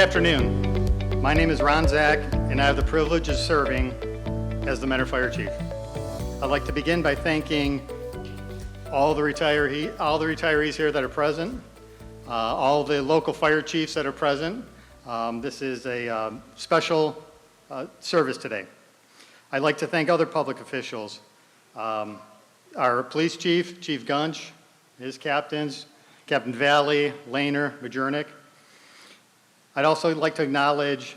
afternoon. My name is Ron Zach, and I have the privilege of serving as the Mentor Fire Chief. I'd like to begin by thanking all the retirees here that are present, all the local fire chiefs that are present. This is a special service today. I'd like to thank other public officials, our police chief, Chief Gunch, his captains, Captain Valley, Lehner, Majernik. I'd also like to acknowledge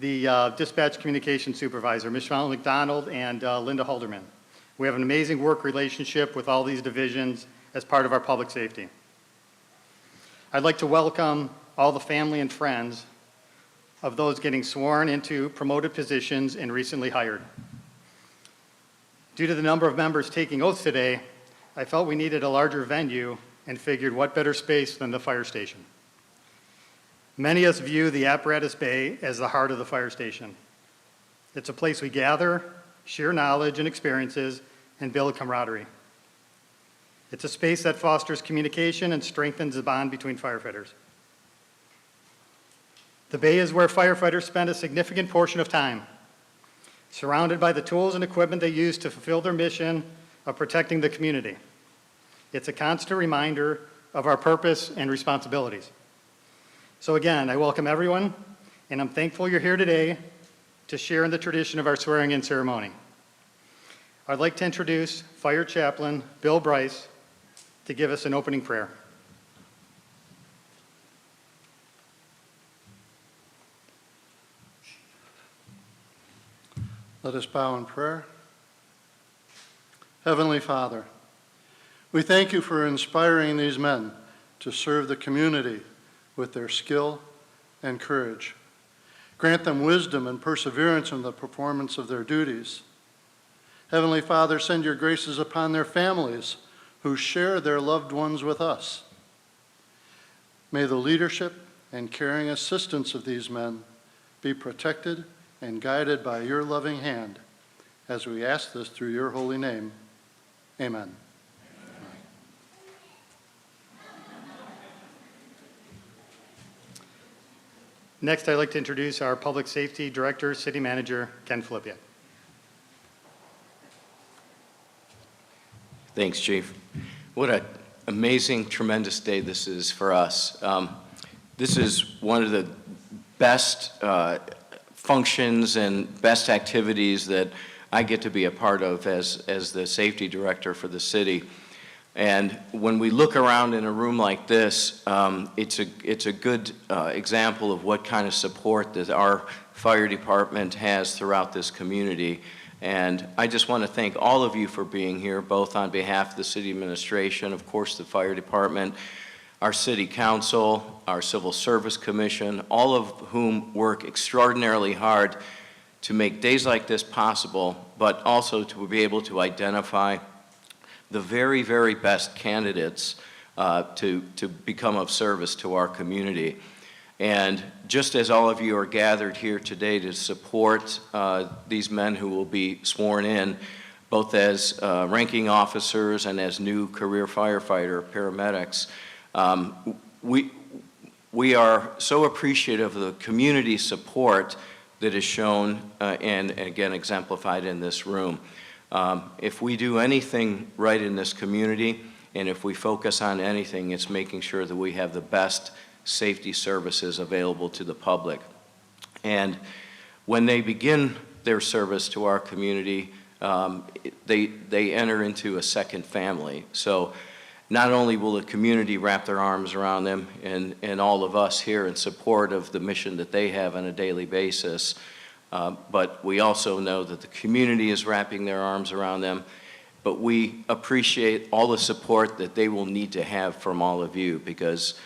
the dispatch communication supervisor, Michelle McDonald and Linda Halderman. We have an amazing work relationship with all these divisions as part of our public safety. I'd like to welcome all the family and friends of those getting sworn into promoted positions and recently hired. Due to the number of members taking oaths today, I felt we needed a larger venue and figured what better space than the fire station. Many of us view the apparatus bay as the heart of the fire station. It's a place we gather, share knowledge and experiences, and build camaraderie. It's a space that fosters communication and strengthens the bond between firefighters. The bay is where firefighters spend a significant portion of time, surrounded by the tools and equipment they use to fulfill their mission of protecting the community. It's a constant reminder of our purpose and responsibilities. So again, I welcome everyone, and I'm thankful you're here today to share in the tradition of our swearing-in ceremony. I'd like to introduce Fire Chaplain Bill Bryce to give us an opening prayer. Let us bow in prayer. Heavenly Father, we thank you for inspiring these men to serve the community with their skill and courage. Grant them wisdom and perseverance in the performance of their duties. Heavenly Father, send your graces upon their families who share their loved ones with us. May the leadership and caring assistance of these men be protected and guided by your loving hand, as we ask this through your holy name. Amen. Next, I'd like to introduce our Public Safety Director, City Manager, Ken Flipiak. Thanks, Chief. What an amazing, tremendous day this is for us. This is one of the best functions and best activities that I get to be a part of as the Safety Director for the city. And when we look around in a room like this, it's a good example of what kind of support that our fire department has throughout this community. And I just want to thank all of you for being here, both on behalf of the city administration, of course the fire department, our city council, our civil service commission, all of whom work extraordinarily hard to make days like this possible, but also to be able to identify the very, very best candidates to become of service to our community. And just as all of you are gathered here today to support these men who will be sworn in, both as ranking officers and as new career firefighter paramedics, we are so appreciative of the community support that is shown and again exemplified in this room. If we do anything right in this community, and if we focus on anything, it's making sure that we have the best safety services available to the public. And when they begin their service to our community, they enter into a second family. So not only will the community wrap their arms around them and all of us here in support of the mission that they have on a daily basis, but we also know that the community is wrapping their arms around them. But we appreciate all the support that they will need to have from all of you, because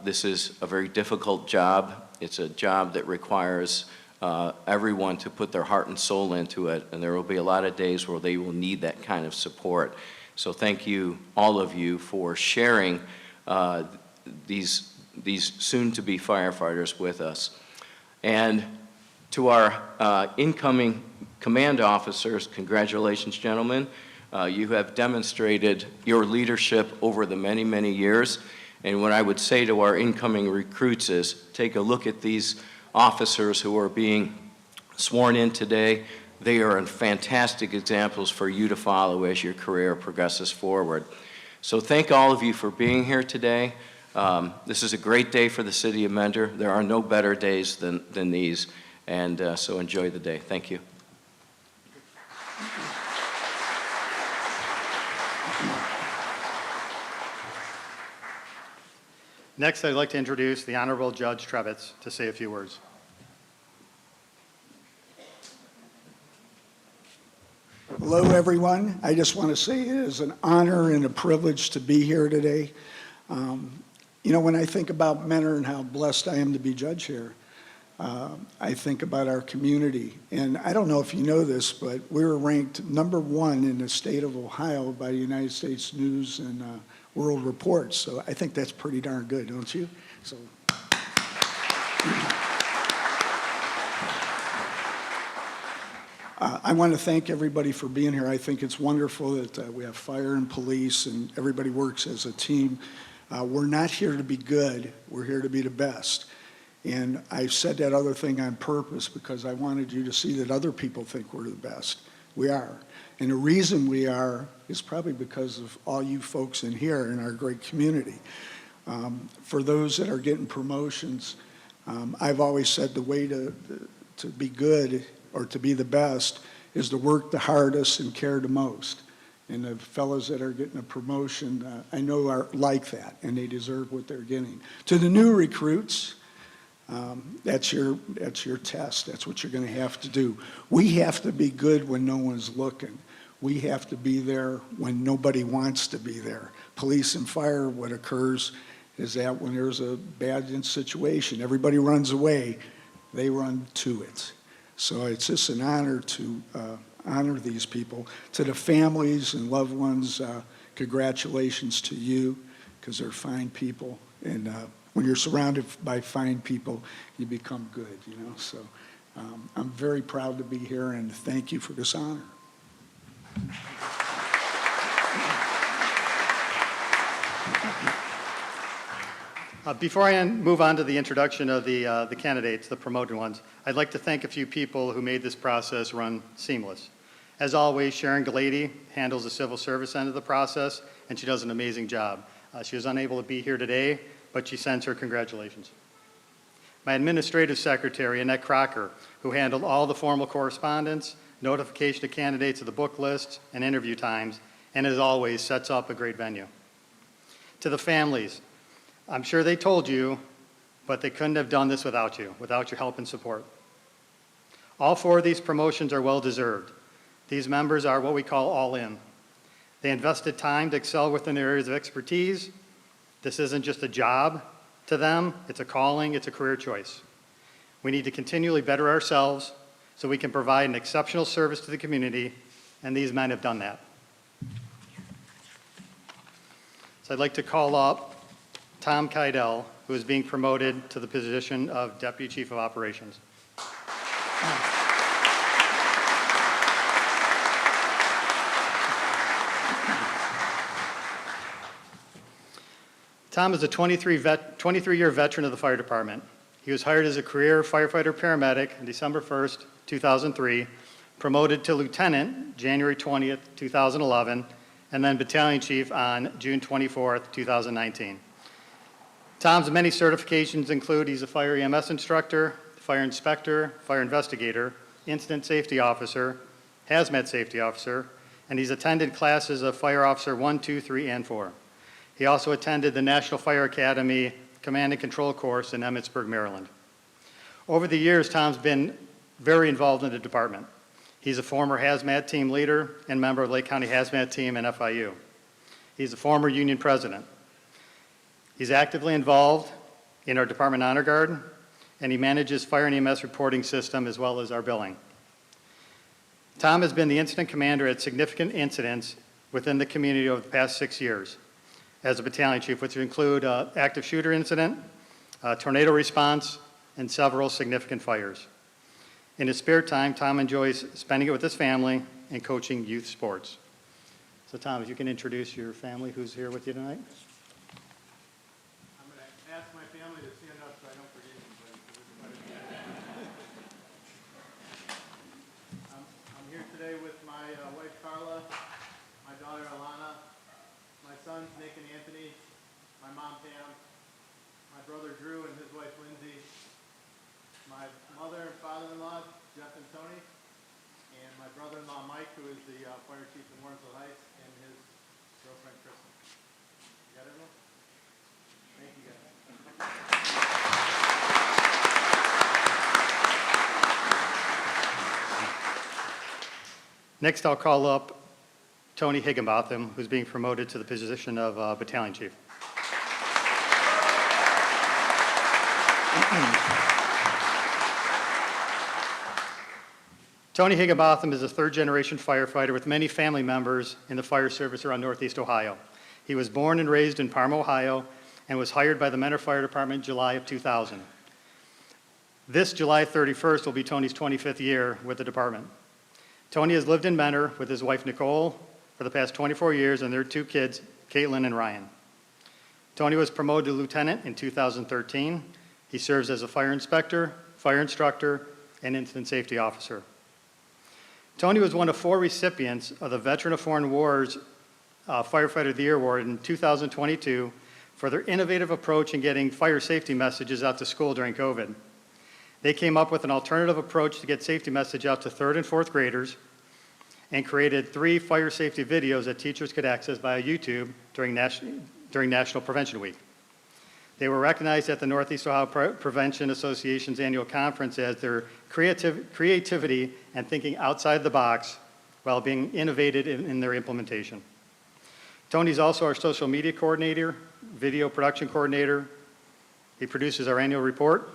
this is a very difficult job. It's a job that requires everyone to put their heart and soul into it, and there will be a lot of days where they will need that kind of support. So thank you, all of you, for sharing these soon-to-be firefighters with us. And to our incoming command officers, congratulations, gentlemen. You have demonstrated your leadership over the many, many years, And what I would say to our incoming recruits is take a look at these officers who are being sworn in today. They are fantastic examples for you to follow as your career progresses forward. So thank all of you for being here today. This is a great day for the city of Mentor. There are no better days than these, and so enjoy the day. Thank you. Next, I'd like to introduce the Honorable Judge Chepes to say a few words. Hello, everyone. I just want to say it is an honor and a privilege to be here today. You know, when I think about Mentor and how blessed I am to be judge here, I think about our community. And I don't know if you know this, but we were ranked #1 in the state of Ohio by the United States News and World Report. So I think that's pretty darn good, don't you? So. I want to thank everybody for being here. I think it's wonderful that we have fire and police and everybody works as a team. We're not here to be good. We're here to be the best. And I said that other thing on purpose because I wanted you to see that other people think we're the best. We are. And the reason we are is probably because of all you folks in here in our great community. For those that are getting promotions, I've always said the way to be good or to be the best is to work the hardest and care the most. And the fellows that are getting a promotion, I know are like that, and they deserve what they're getting. To the new recruits, that's your test. That's what you're going to have to do. We have to be good when no one's looking. We have to be there when nobody wants to be there. Police and fire, what occurs is that when there's a bad situation, everybody runs away, they run to it. So it's just an honor to honor these people. To the families and loved ones, congratulations to you, because they're fine people. And when you're surrounded by fine people, you become good, you know. So I'm very proud to be here, and thank you for this honor. Before I move on to the introduction of the candidates, the promoted ones, I'd like to thank a few people who made this process run seamless. As always, Sharon Galady handles the civil service end of the process, and she does an amazing job. She was unable to be here today, but she sends her congratulations. My administrative secretary, Annette Crocker, who handled all the formal correspondence, notification to candidates of the book lists, and interview times, and as always, sets up a great venue. To the families, I'm sure they told you, but they couldn't have done this without you, without your help and support. All 4 of these promotions are well-deserved. These members are what we call all in. They invested time to excel within their areas of expertise. This isn't just a job to them, it's a calling, it's a career choice. We need to continually better ourselves so we can provide an exceptional service to the community, and these men have done that. So I'd like to call up Tom Keidel, who is being promoted to the position of Deputy Chief of Operations. Tom is a 23-year veteran of the fire department. He was hired as a career firefighter paramedic on December 1st, 2003, promoted to lieutenant January 20th, 2011, and then battalion chief on June 24th, 2019. Tom's many certifications include he's a fire EMS instructor, fire inspector, fire investigator, incident safety officer, hazmat safety officer, and he's attended classes of Fire Officer 1, 2, 3, and 4. He also attended the National Fire Academy Command and Control course in Emmitsburg, Maryland. Over the years, Tom's been very involved in the department. He's a former hazmat team leader and member of Lake County Hazmat Team and FIU. He's a former union president. He's actively involved in our Department Honor Guard, and he manages fire and EMS reporting system as well as our billing. Tom has been the incident commander at significant incidents within the community over the past 6 years as a battalion chief, which include active shooter incident, tornado response, and several significant fires. In his spare time, Tom enjoys spending it with his family and coaching youth sports. So Tom, if you can introduce your family who's here with you tonight. today with my wife Carla, my daughter Alana, my sons Nick and Anthony, my mom Pam, my brother Drew and his wife Lindsay, my mother and father-in-law Jeff and Tony, and my brother-in-law Mike, who is the fire chief in Warrensville Heights, and his girlfriend Kristen. You got everyone? Thank you guys. Next, I'll call up Tony Higginbotham, who's being promoted to the position of Battalion Chief. Tony Higginbotham is a third-generation firefighter with many family members in the fire service around Northeast Ohio. He was born and raised in Parma, Ohio, and was hired by the Mentor Fire Department in July of 2000. This July 31st will be Tony's 25th year with the department. Tony has lived in Mentor with his wife Nicole for the past 24 years and their two kids, Caitlin and Ryan. Tony was promoted to lieutenant in 2013. He serves as a fire inspector, fire instructor, and incident safety officer. Tony was one of 4 recipients of the Veteran of Foreign Wars Firefighter of the Year Award in 2022 for their innovative approach in getting fire safety messages out to school during COVID. They came up with an alternative approach to get safety message out to 3rd and 4th graders and created 3 fire safety videos that teachers could access via YouTube during National Prevention Week. They were recognized at the Northeast Ohio Prevention Association's annual conference as their creativity and thinking outside the box while being innovative in their implementation. Tony's also our social media coordinator, video production coordinator. He produces our annual report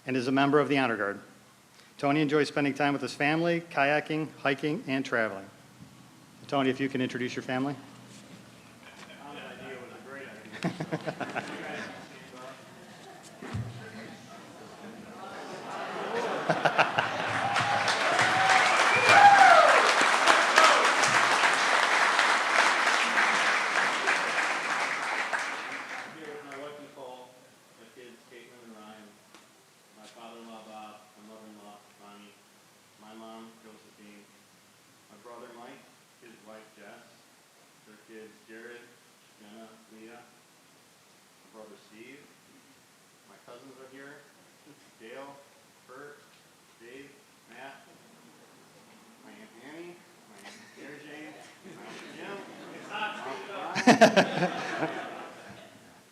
and is a member of the Honor Guard. Tony enjoys spending time with his family, kayaking, hiking, and traveling. Tony, if you can introduce your family. That idea was a great idea.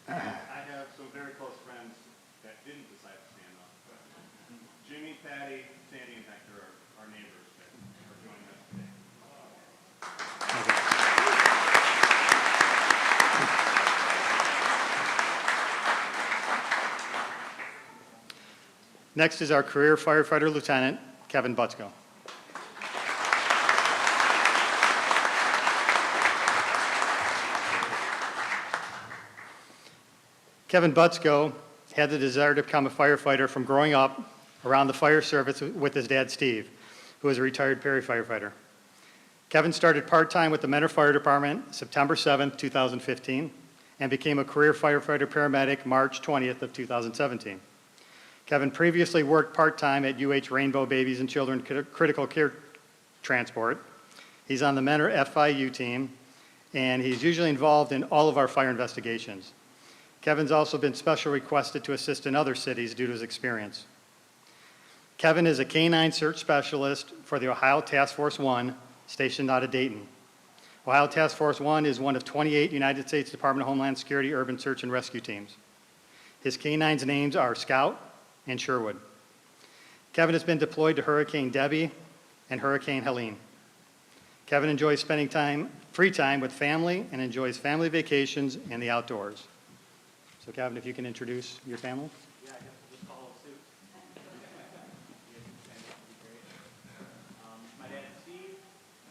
I have some very close friends that didn't decide to stand up. Jimmy, Patty, Sandy, and Hector are neighbors that are joining us today. Next is our career firefighter lieutenant, Kevin Butsko. Kevin Butsko had the desire to become a firefighter from growing up around the fire service with his dad, Steve, who is a retired firefighter. Kevin started part-time with the Mentor Fire Department September 7th, 2015, and became a career firefighter paramedic March 20th of 2017. Kevin previously worked part-time at UH Rainbow Babies and Children Critical Care Transport. He's on the Mentor FIU team, and he's usually involved in all of our fire investigations. Kevin's also been special requested to assist in other cities due to his experience. Kevin is a K-9 search specialist for the Ohio Task Force 1, stationed out of Dayton. Ohio Task Force 1 is one of 28 United States Department of Homeland Security urban search and rescue teams. His K-9's names are Scout and Sherwood. Kevin has been deployed to Hurricane Debbie and Hurricane Helene. Kevin enjoys spending free time with family and enjoys family vacations and the outdoors. So Kevin, if you can introduce your family. Yeah, I guess we'll just follow suit. My dad is Steve,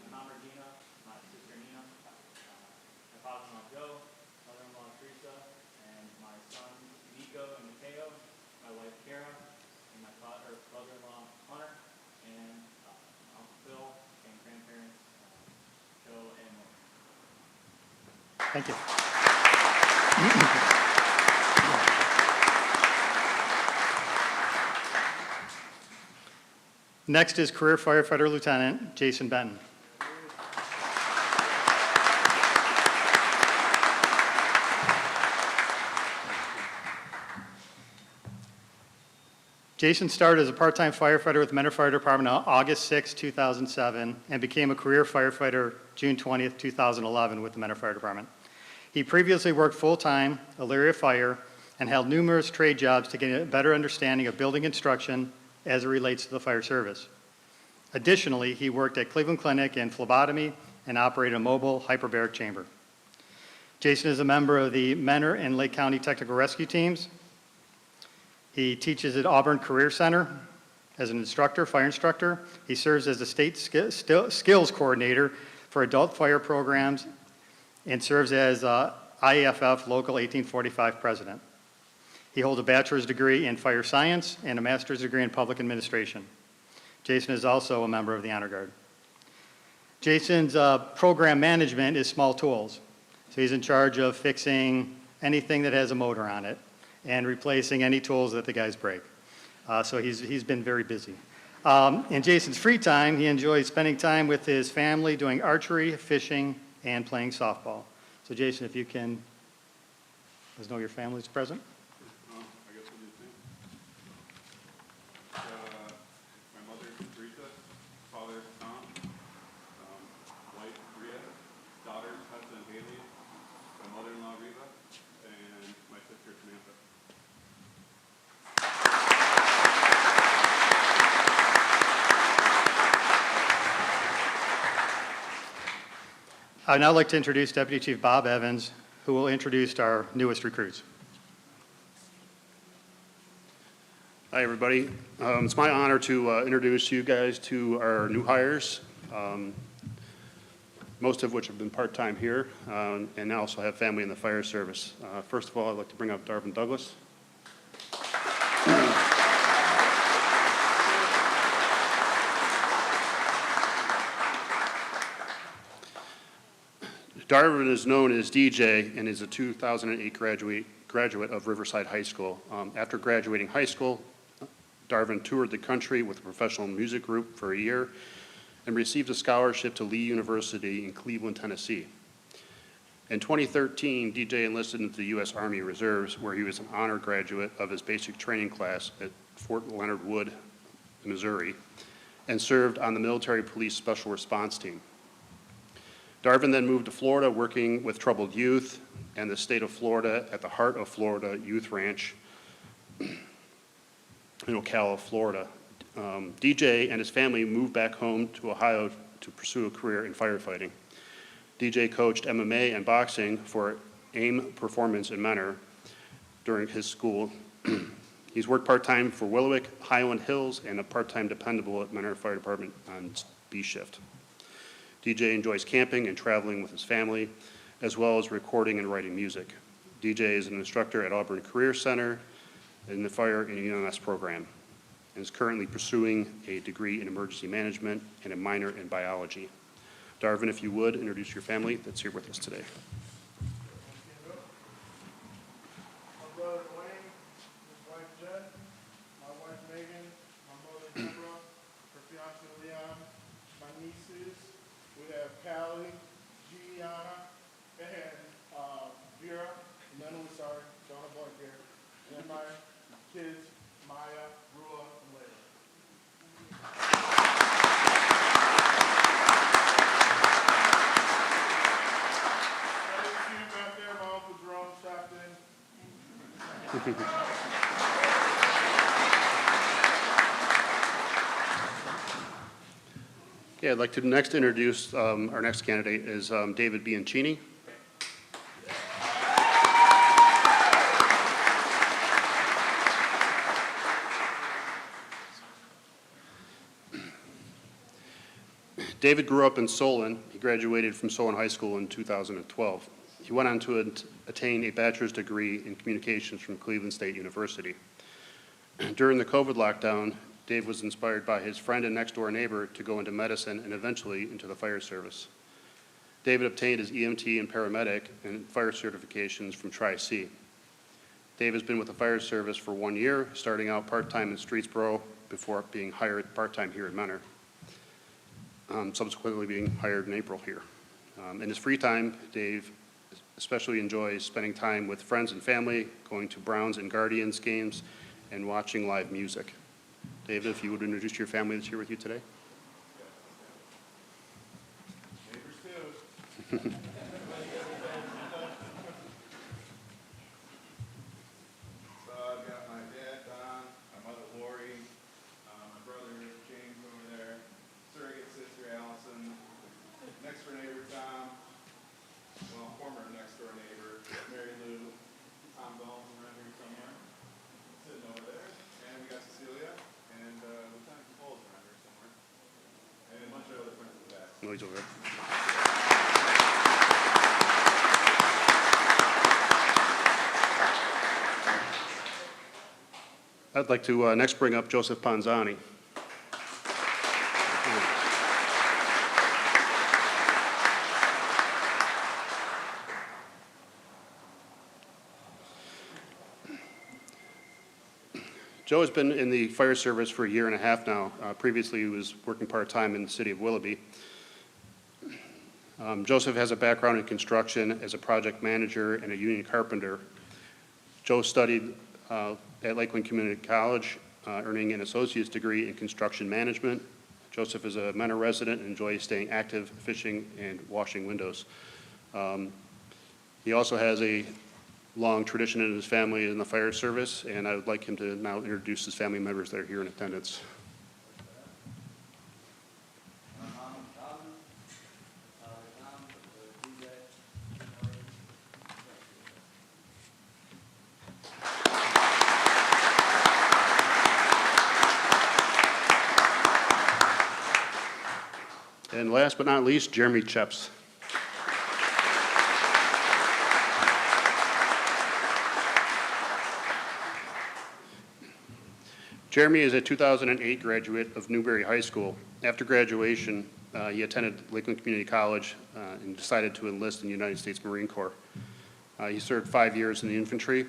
my mom Regina, my sister Nina, my father-in-law Joe, mother-in-law Teresa, and my sons Nico and Mateo, my wife Kara, and my brother-in-law Hunter, and Uncle Phil, and grandparents Joe and Mary. Thank you. Next is Career Firefighter Lieutenant Jason Benton. Jason started as a part-time firefighter with the Mentor Fire Department on August 6, 2007, and became a career firefighter June 20, 2011 with the Mentor Fire Department. He previously worked full-time, Elyria Fire, and held numerous trade jobs to get a better understanding of building construction as it relates to the fire service. Additionally, he worked at Cleveland Clinic in phlebotomy and operated a mobile hyperbaric chamber. Jason is a member of the Mentor and Lake County Technical Rescue Teams. He teaches at Auburn Career Center as an instructor, fire instructor. He serves as the state skills coordinator for adult fire programs and serves as IAFF Local 1845 president. He holds a bachelor's degree in fire science and a master's degree in public administration. Jason is also a member of the Honor Guard. Jason's program management is small tools. So he's in charge of fixing anything that has a motor on it and replacing any tools that the guys break. So he's been very busy. In Jason's free time, he enjoys spending time with his family, doing archery, fishing, and playing softball. So Jason, if you can, let us know your family's present. I guess what do you think? My mother, Teresa, father, Tom, wife, Bria, daughters, Tessa and Haley, my mother-in-law, Reva, and my sister, Samantha. I'd now like to introduce Deputy Chief Bob Evans, who will introduce our newest recruits. Hi, everybody. It's my honor to introduce you guys to our new hires, most of which have been part-time here, and also have family in the fire service. First of all, I'd like to bring up Darvin Douglas. Darvin is known as DJ and is a 2008 graduate of Riverside High School. After graduating high school, Darvin toured the country with a professional music group for a year and received a scholarship to Lee University in Cleveland, Tennessee. In 2013, DJ enlisted into the U.S. Army Reserves, where he was an honor graduate of his basic training class at Fort Leonard Wood, Missouri, and served on the Military Police Special Response Team. Darvin then moved to Florida, working with troubled youth and the state of Florida at the Heart of Florida Youth Ranch in Ocala, Florida. DJ and his family moved back home to Ohio to pursue a career in firefighting. DJ coached MMA and boxing for AIM Performance in Mentor during his school. He's worked part-time for Willowick, Highland Hills, and a part-time dependable at Mentor Fire Department on B shift. DJ enjoys camping and traveling with his family, as well as recording and writing music. DJ is an instructor at Auburn Career Center in the Fire and EMS program, and is currently pursuing a degree in emergency management and a minor in biology. Darvin, if you would, introduce your family that's here with us today. My brother Dwayne, his wife Jen, my wife Megan, my mother Deborah, her fiance Leon, my nieces, we have Callie, Gianna, and Vera, and then we sorry, Donna Blank here, and then my kids, Maya, Rua, and Layla. Back there, my Uncle Jerome stopped in. Okay, I'd like to next introduce our next candidate is David Bianchini. David grew up in Solon. He graduated from Solon High School in 2012. He went on to attain a bachelor's degree in communications from Cleveland State University. During the COVID lockdown, Dave was inspired by his friend and next-door neighbor to go into medicine and eventually into the fire service. David obtained his EMT and paramedic and fire certifications from Tri-C. Dave has been with the fire service for 1 year, starting out part-time in Streetsboro before being hired part-time here in Mentor, subsequently being hired in April here. In his free time, Dave especially enjoys spending time with friends and family, going to Browns and Guardians games, and watching live music. David, if you would introduce your family that's here with you today. Neighbors too. So I've got my dad, Don, my mother, Lori, my brother, James over there, surrogate sister, Allison, next door neighbor, Tom, well, former next door neighbor, Mary Lou, Tom Bones around here somewhere, sitting over there, and we got Cecilia, and Lieutenant Cole's around here somewhere, and a bunch of other friends in the back. No, he's over there. I'd like to next bring up Joseph Ponzani. Joe has been in the fire service for a year and a half now. Previously, he was working part-time in the city of Willoughby. Joseph has a background in construction as a project manager and a union carpenter. Joe studied at Lakeland Community College, earning an associate's degree in construction management. Joseph is a Mentor resident and enjoys staying active, fishing, and washing windows. He also has a long tradition in his family in the fire service, and I would like him to now introduce his family members that are here in attendance. And last but not least, Jeremy Chepes. Jeremy is a 2008 graduate of Newberry High School. After graduation, he attended Lakeland Community College and decided to enlist in the United States Marine Corps. He served 5 years in the infantry.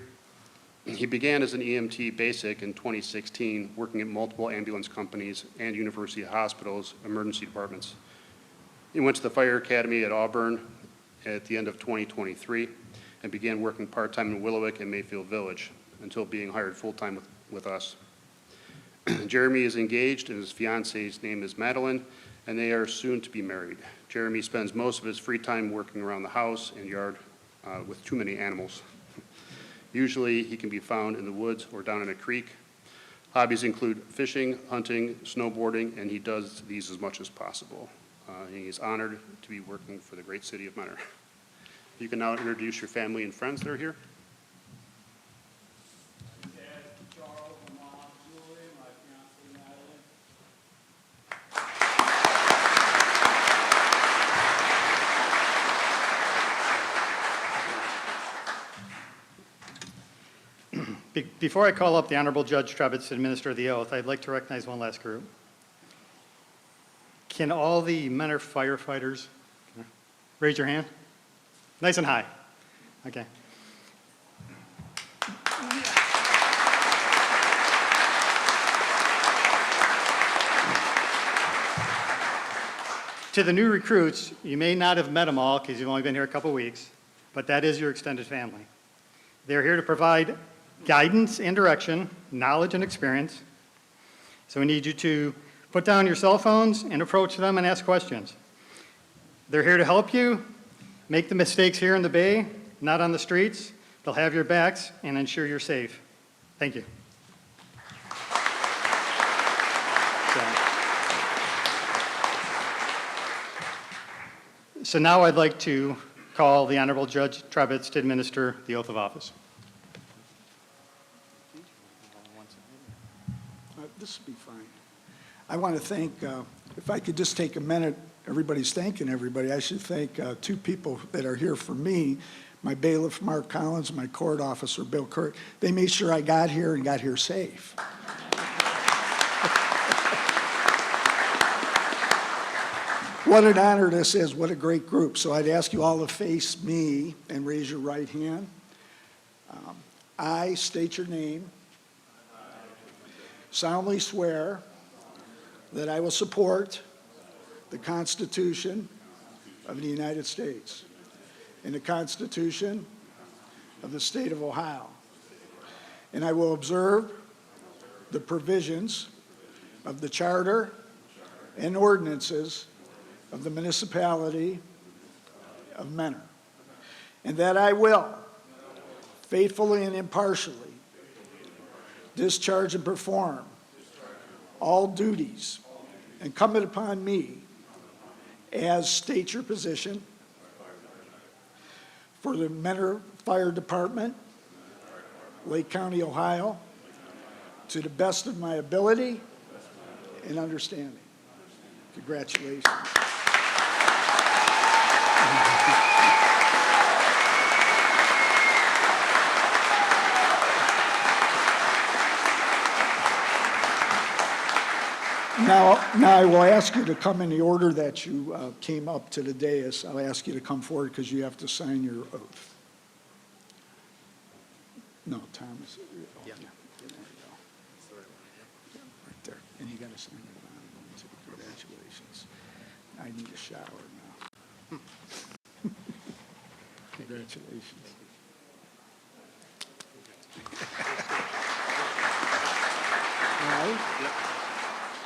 He began as an EMT basic in 2016, working at multiple ambulance companies and university hospitals' emergency departments. He went to the Fire Academy at Auburn at the end of 2023 and began working part-time in Willowick and Mayfield Village until being hired full-time with us. Jeremy is engaged and his fiance's name is Madeline, and they are soon to be married. Jeremy spends most of his free time working around the house and yard with too many animals. Usually he can be found in the woods or down in a creek. Hobbies include fishing, hunting, snowboarding, and he does these as much as possible. He is honored to be working for the great city of Mentor. You can now introduce your family and friends that are here. My dad, Charles, my mom, Julie, my fiancée, Madeline. Before I call up the Honorable Judge Chepes to administer the oath, I'd like to recognize one last group. Can all the Mentor firefighters raise your hand? Nice and high. Okay. To the new recruits, you may not have met them all because you've only been here a couple weeks, but that is your extended family. They're here to provide guidance and direction, knowledge and experience. So we need you to put down your cell phones and approach them and ask questions. They're here to help you make the mistakes here in the Bay, not on the streets. They'll have your backs and ensure you're safe. Thank you. So now I'd like to call the Honorable Judge Chepes to administer the oath of office. This will be fine. I want to thank, if I could just take a minute, everybody's thanking everybody. I should thank two people that are here for me, my bailiff, Mark Collins, and my court officer, Bill Kurt. They made sure I got here and got here safe. What an honor this is. What a great group. So I'd ask you all to face me and raise your right hand. I state your name. solemnly swear that I will support the Constitution of the United States and the Constitution of the State of Ohio, and I will observe the provisions of the Charter and ordinances of the municipality of Mentor, and that I will faithfully and impartially discharge and perform all duties incumbent upon me as state your position for the Mentor Fire Department, Lake County, Ohio, to the best of my ability and understanding. Congratulations. Now I will ask you to come in the order that you came up to the dais. I'll ask you to come forward because you have to sign your oath. No, Thomas. Oh, yeah. There you go. Yeah, right there. And you got to sign it on. So congratulations. I need a shower now. Congratulations. All right.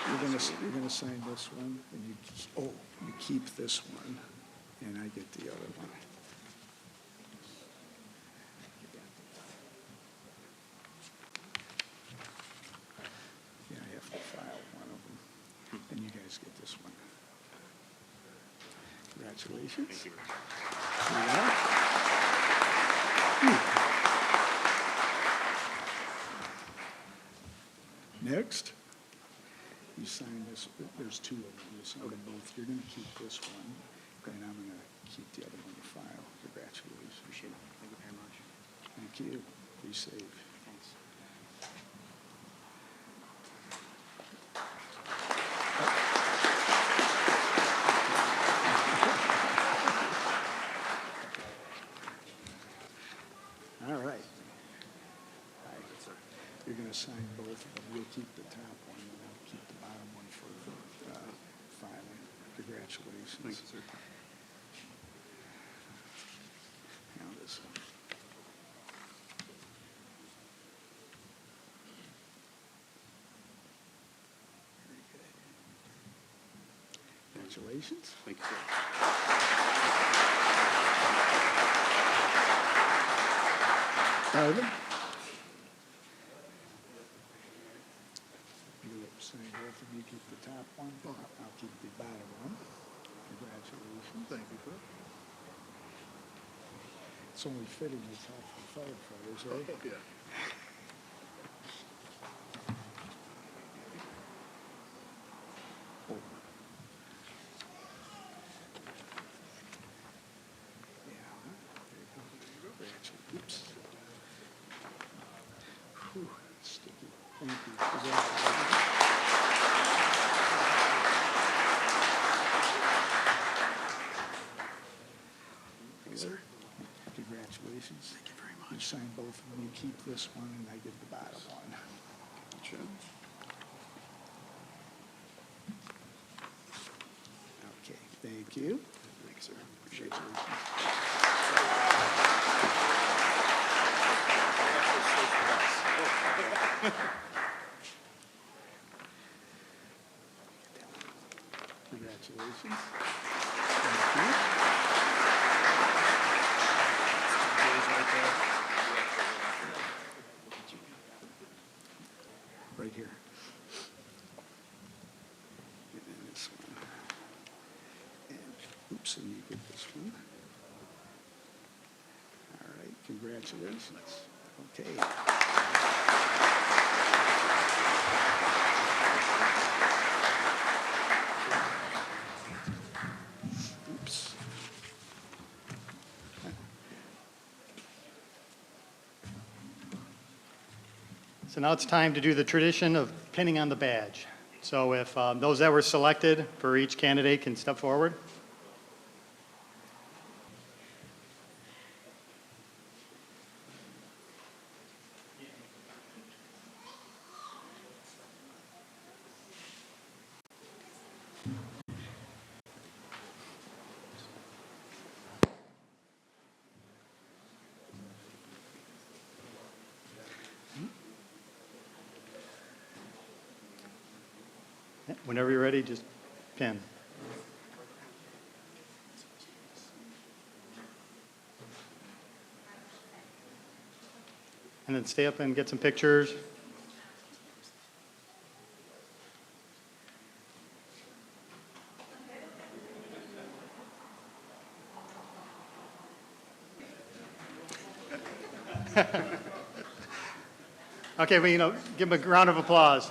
You're gonna sign this one, and you keep this one, and I get the other one. Yeah, I have to file one of them, and you guys get this one. Congratulations. Thank you. Next. You sign this, there's two of them, you sign them both. You're gonna keep this one, and I'm gonna keep the other one to file. Congratulations. Appreciate it. Thank you very much. Thank you. Be safe. Thanks. All right. You're gonna sign both of them. We'll keep the top one, and I'll keep the bottom one for filing. Congratulations. Thank you, sir. Now this one. Very good. Congratulations. Thank you, sir. Darvin? Sign both of you, keep the top one. I'll keep the bottom one. Congratulations. Thank you, sir. It's only fitting it's half the firefighters, eh? Yeah. Oh. Yeah, there you go. Congratulations. Oops. Whew, sticky. Thank you. Congratulations. Sir. Congratulations. Thank you very much. You sign both of them. You keep this one, and I get the bottom one. Sure. Okay, thank you. Thanks, sir. Appreciate it. Congratulations. Thank you. Right here. And then this one. And, oops, and you get this one. All right, congratulations. Okay. Oops. So now it's time to do the tradition of pinning on the badge. So if those that were selected for each candidate can step forward. Whenever you're ready, just pin. And then stay up and get some pictures. Okay, well, give him a round of applause.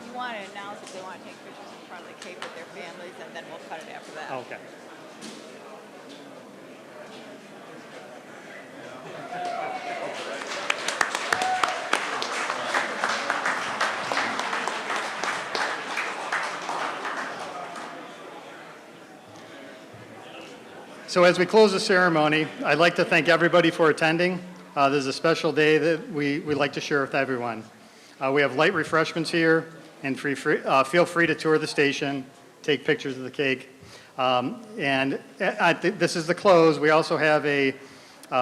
You want to announce if they want to take pictures in front of the cake with their families, and then we'll cut it after that. Okay. So as we close the ceremony, I'd like to thank everybody for attending. This is a special day that we'd like to share with everyone. We have light refreshments here, and feel free to tour the station, take pictures of the cake. This is the close. We also have a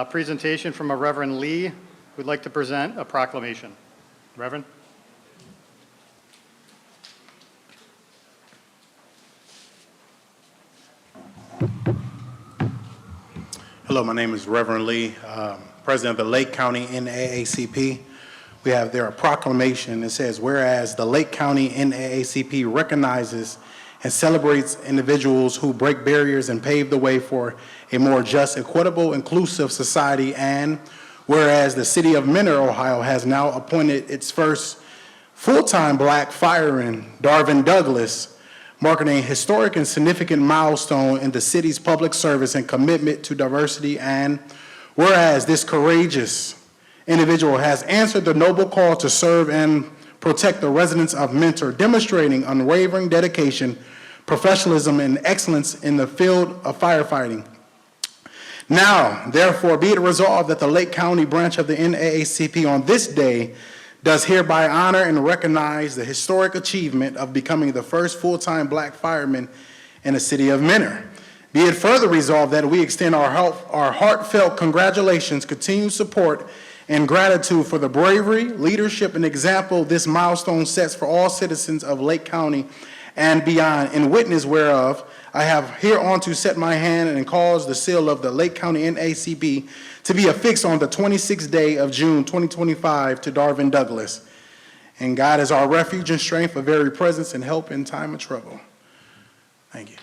presentation from a Reverend Lee who'd like to present a proclamation. Reverend? Hello, my name is Reverend Lee, President of the Lake County NAACP. We have there a proclamation that says, whereas the Lake County NAACP recognizes and celebrates individuals who break barriers and pave the way for a more just, equitable, inclusive society, and whereas the city of Mentor, Ohio has now appointed its first full-time black fireman, Darvin Douglas, marking a historic and significant milestone in the city's public service and commitment to diversity, and whereas this courageous individual has answered the noble call to serve and protect the residents of Mentor, demonstrating unwavering dedication, professionalism, and excellence in the field of firefighting. Now, therefore, be it resolved that the Lake County branch of the NAACP on this day does hereby honor and recognize the historic achievement of becoming the first full-time black fireman in the city of Mentor. Be it further resolved that we extend our heartfelt congratulations, continued support, and gratitude for the bravery, leadership, and example this milestone sets for all citizens of Lake County and beyond, in witness whereof I have hereunto set my hand and caused the seal of the Lake County NAACP to be affixed on the 26th day of June 2025 to Darvin Douglas. And God is our refuge and strength, a very presence and help in time of trouble. Thank you.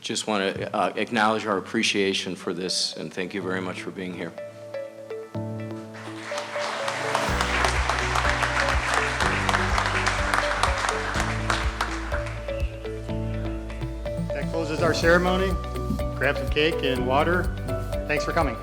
Just want to acknowledge our appreciation for this, and thank you very much for being here. That closes our ceremony. Grab some cake and water. Thanks for coming.